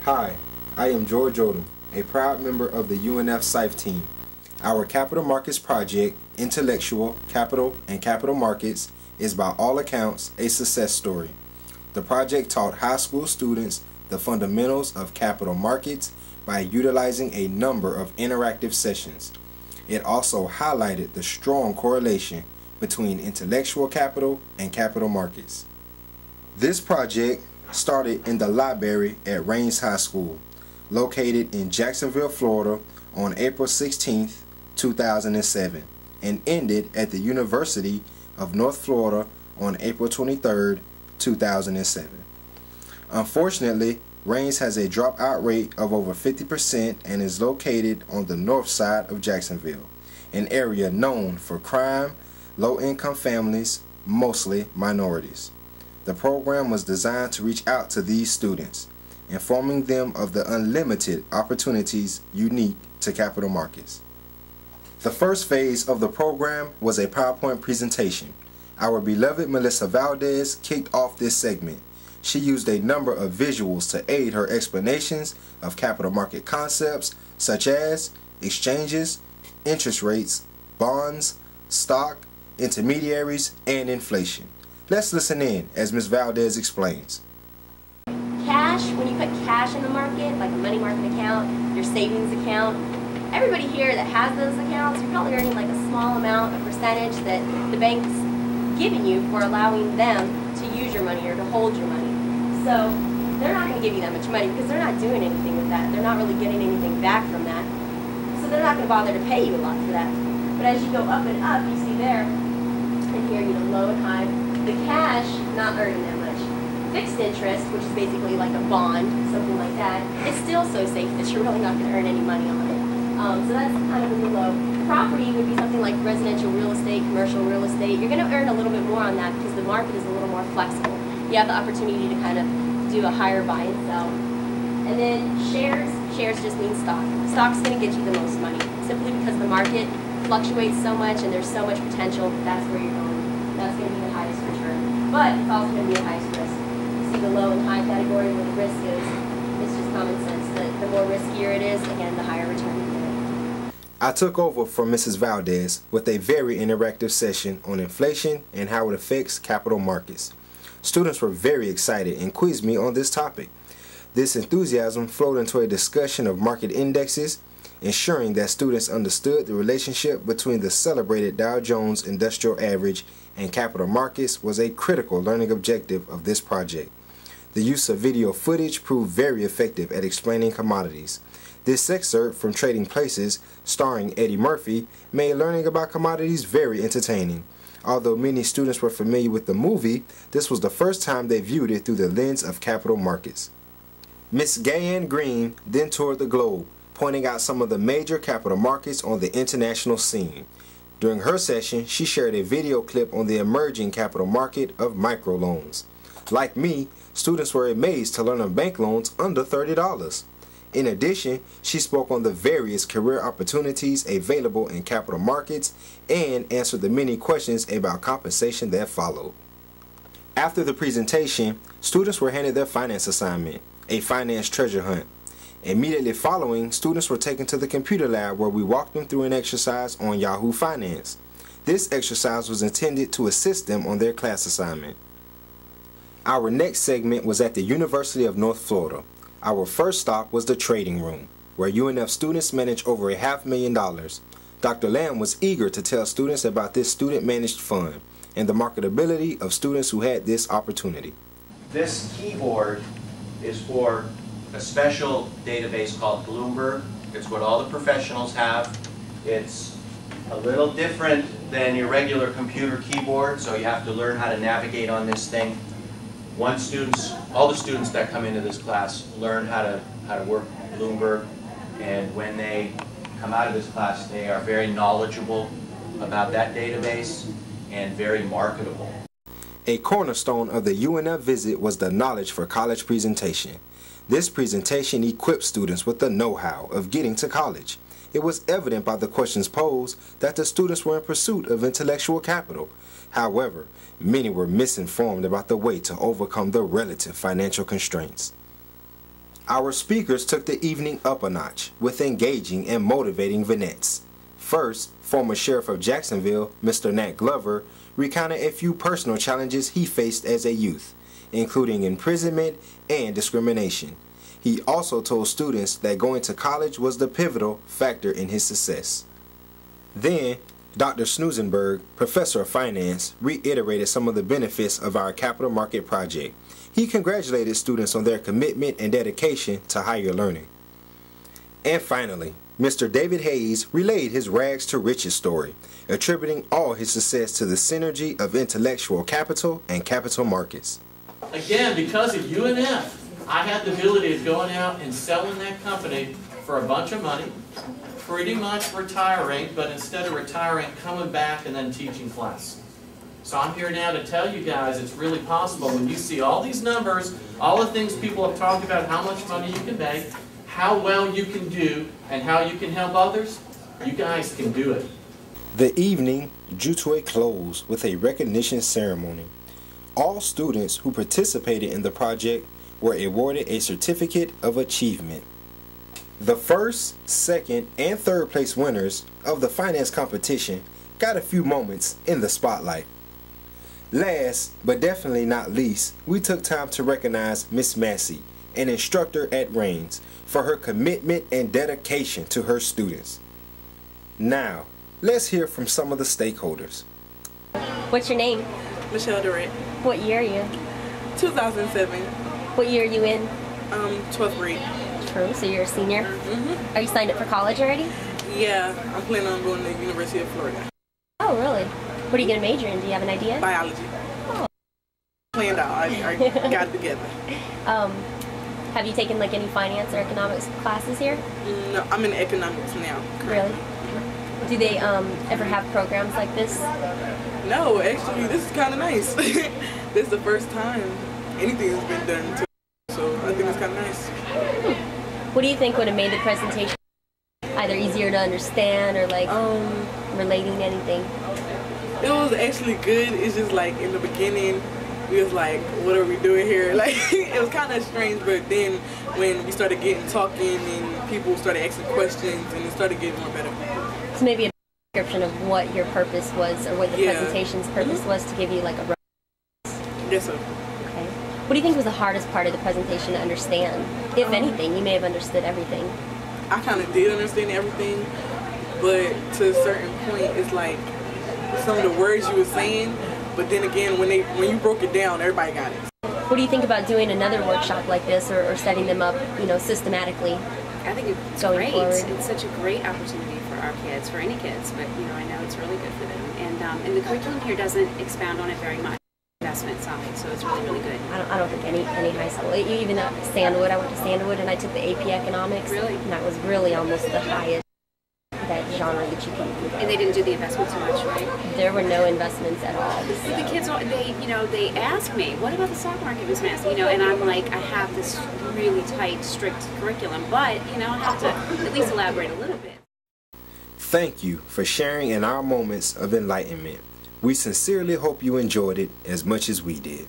Hi, I am George Odom, a proud member of the UNF SCIPE team. Our Capital Markets project, Intellectual, Capital, and Capital Markets, is by all accounts a success story. The project taught high school students the fundamentals of capital markets by utilizing a number of interactive sessions. It also highlighted the strong correlation between intellectual capital and capital markets. This project started in the library at Raines High School, located in Jacksonville, Florida, on April 16, 2007, and ended at the University of North Florida on April 23, 2007. Unfortunately, Raines has a dropout rate of over 50% and is located on the north side of Jacksonville, an area known for crime, low-income families, mostly minorities. The program was designed to reach out to these students, informing them of the unlimited opportunities unique to capital markets. The first phase of the program was a PowerPoint presentation. Our beloved Melissa Valdez kicked off this segment. She used a number of visuals to aid her explanations of capital market concepts such as exchanges, interest rates, bonds, stock, intermediaries, and inflation. Let's listen in as Ms. Valdez explains. Cash, when you put cash in the market, like a money market account, your savings account, everybody here that has those accounts, you're probably earning like a small amount, a percentage that the bank's giving you for allowing them to use your money or to hold your money. So they're not going to give you that much money because they're not doing anything with that. They're not really getting anything back from that. So they're not going to bother to pay you a lot for that. But as you go up and up, you see there, and here, low and high, the cash not earning that much. Fixed interest, which is basically like a bond, something like that, is still so safe that you're really not going to earn any money on it. So that's kind of in the low. Property would be something like residential real estate, commercial real estate. You're going to earn a little bit more on that because the market is a little more flexible. You have the opportunity to kind of do a higher buy and sell. And then shares just means stock. Stock's going to get you the most money simply because the market fluctuates so much and there's so much potential. That's where you're going. That's going to be the highest return. But it's also going to be the highest risk. You see the low and high category where the risk is. It's just common sense that the more riskier it is, again, the higher return you get. I took over from Mrs. Valdez with a very interactive session on inflation and how it affects capital markets. Students were very excited and quizzed me on this topic. This enthusiasm flowed into a discussion of market indexes, ensuring that students understood the relationship between the celebrated Dow Jones Industrial Average and capital markets was a critical learning objective of this project. The use of video footage proved very effective at explaining commodities. This excerpt from Trading Places, starring Eddie Murphy, made learning about commodities very entertaining. Although many students were familiar with the movie, this was the first time they viewed it through the lens of capital markets. Ms. Gayanne Green then toured the globe, pointing out some of the major capital markets on the international scene. During her session, she shared a video clip on the emerging capital market of microloans. Like me, students were amazed to learn of bank loans under $30. In addition, she spoke on the various career opportunities available in capital markets and answered the many questions about compensation that followed. After the presentation, students were handed their finance assignment, a finance treasure hunt. Immediately following, students were taken to the computer lab where we walked them through an exercise on Yahoo Finance. This exercise was intended to assist them on their class assignment. Our next segment was at the University of North Florida. Our first stop was the trading room, where UNF students managed over $500,000. Dr. Lamb was eager to tell students about this student-managed fund and the marketability of students who had this opportunity. This keyboard is for a special database called Bloomberg. It's what all the professionals have. It's a little different than your regular computer keyboard, so you have to learn how to navigate on this thing. All the students that come into this class learn how to work Bloomberg, and when they come out of this class, they are very knowledgeable about that database and very marketable. A cornerstone of the UNF visit was the Knowledge for College presentation. This presentation equipped students with the know-how of getting to college. It was evident by the questions posed that the students were in pursuit of intellectual capital. However, many were misinformed about the way to overcome the relative financial constraints. Our speakers took the evening up a notch with engaging and motivating vignettes. First, former Sheriff of Jacksonville, Mr. Nat Glover, recounted a few personal challenges he faced as a youth, including imprisonment and discrimination. He also told students that going to college was the pivotal factor in his success. Then, Dr. Snoosenberg, Professor of Finance, reiterated some of the benefits of our capital market project. He congratulated students on their commitment and dedication to higher learning. And finally, Mr. David Hayes relayed his rags to riches story, attributing all his success to the synergy of intellectual capital and capital markets. Again, because of UNF, I had the ability of going out and selling that company for a bunch of money, pretty much retiring, but instead of retiring, coming back and then teaching class. So I'm here now to tell you guys it's really possible when you see all these numbers, all the things people have talked about, how much money you can make, how well you can do, and how you can help others, you guys can do it. The evening drew to a close with a recognition ceremony. All students who participated in the project were awarded a certificate of achievement. The first, second, and third place winners of the finance competition got a few moments in the spotlight. Last, but definitely not least, we took time to recognize Miss Massey, an instructor at Raines, for her commitment and dedication to her students. Now, let's hear from some of the stakeholders. What's your name? Michelle Durant. What year are you? 2007. What year are you in? 12th grade. True, so you're a senior? Mm-hmm. Are you signed up for college already? Yeah, I'm planning on going to the University of Florida. Oh, really? What are you going to major in? Do you have an idea? Biology. Oh. Planned out. I got it together. Have you taken like any finance or economics classes here? No, I'm in economics now. Really? Do they ever have programs like this? No, actually, this is kind of nice. This is the first time anything has been done to me, so I think it's kind of nice. What do you think would have made the presentation either easier to understand or like relating to anything? It was actually good. It's just like in the beginning, we was like, what are we doing here? Like, it was kind of strange, but then when we started talking and people started asking questions and it started getting more better. So maybe a description of what your purpose was or what the presentation's purpose was to give you like a Yes, sir. Okay. What do you think was the hardest part of the presentation to understand? If anything, you may have understood everything. I kind of did understand everything, but to a certain point, it's like some of the words you were saying, but then again, when you broke it down, everybody got it. What do you think about doing another workshop like this or setting them up, systematically? I think it's going great. forward? It's such a great opportunity for our kids, for any kids, but I know it's really good for them. And the curriculum here doesn't expound on it very much. Investment side, so it's really, really good. I don't think any high school, even at Sandwood, I went to Sandwood and I took the AP Economics. Really? And that was really almost the highest that genre that you can go. And they didn't do the investment so much, right? There were no investments at all. So. The kids, they ask me, what about the stock market, Ms. Massey? And I'm like, I have this really tight, strict curriculum, but, I have to at least elaborate a little bit. Thank you for sharing in our moments of enlightenment. We sincerely hope you enjoyed it as much as we did.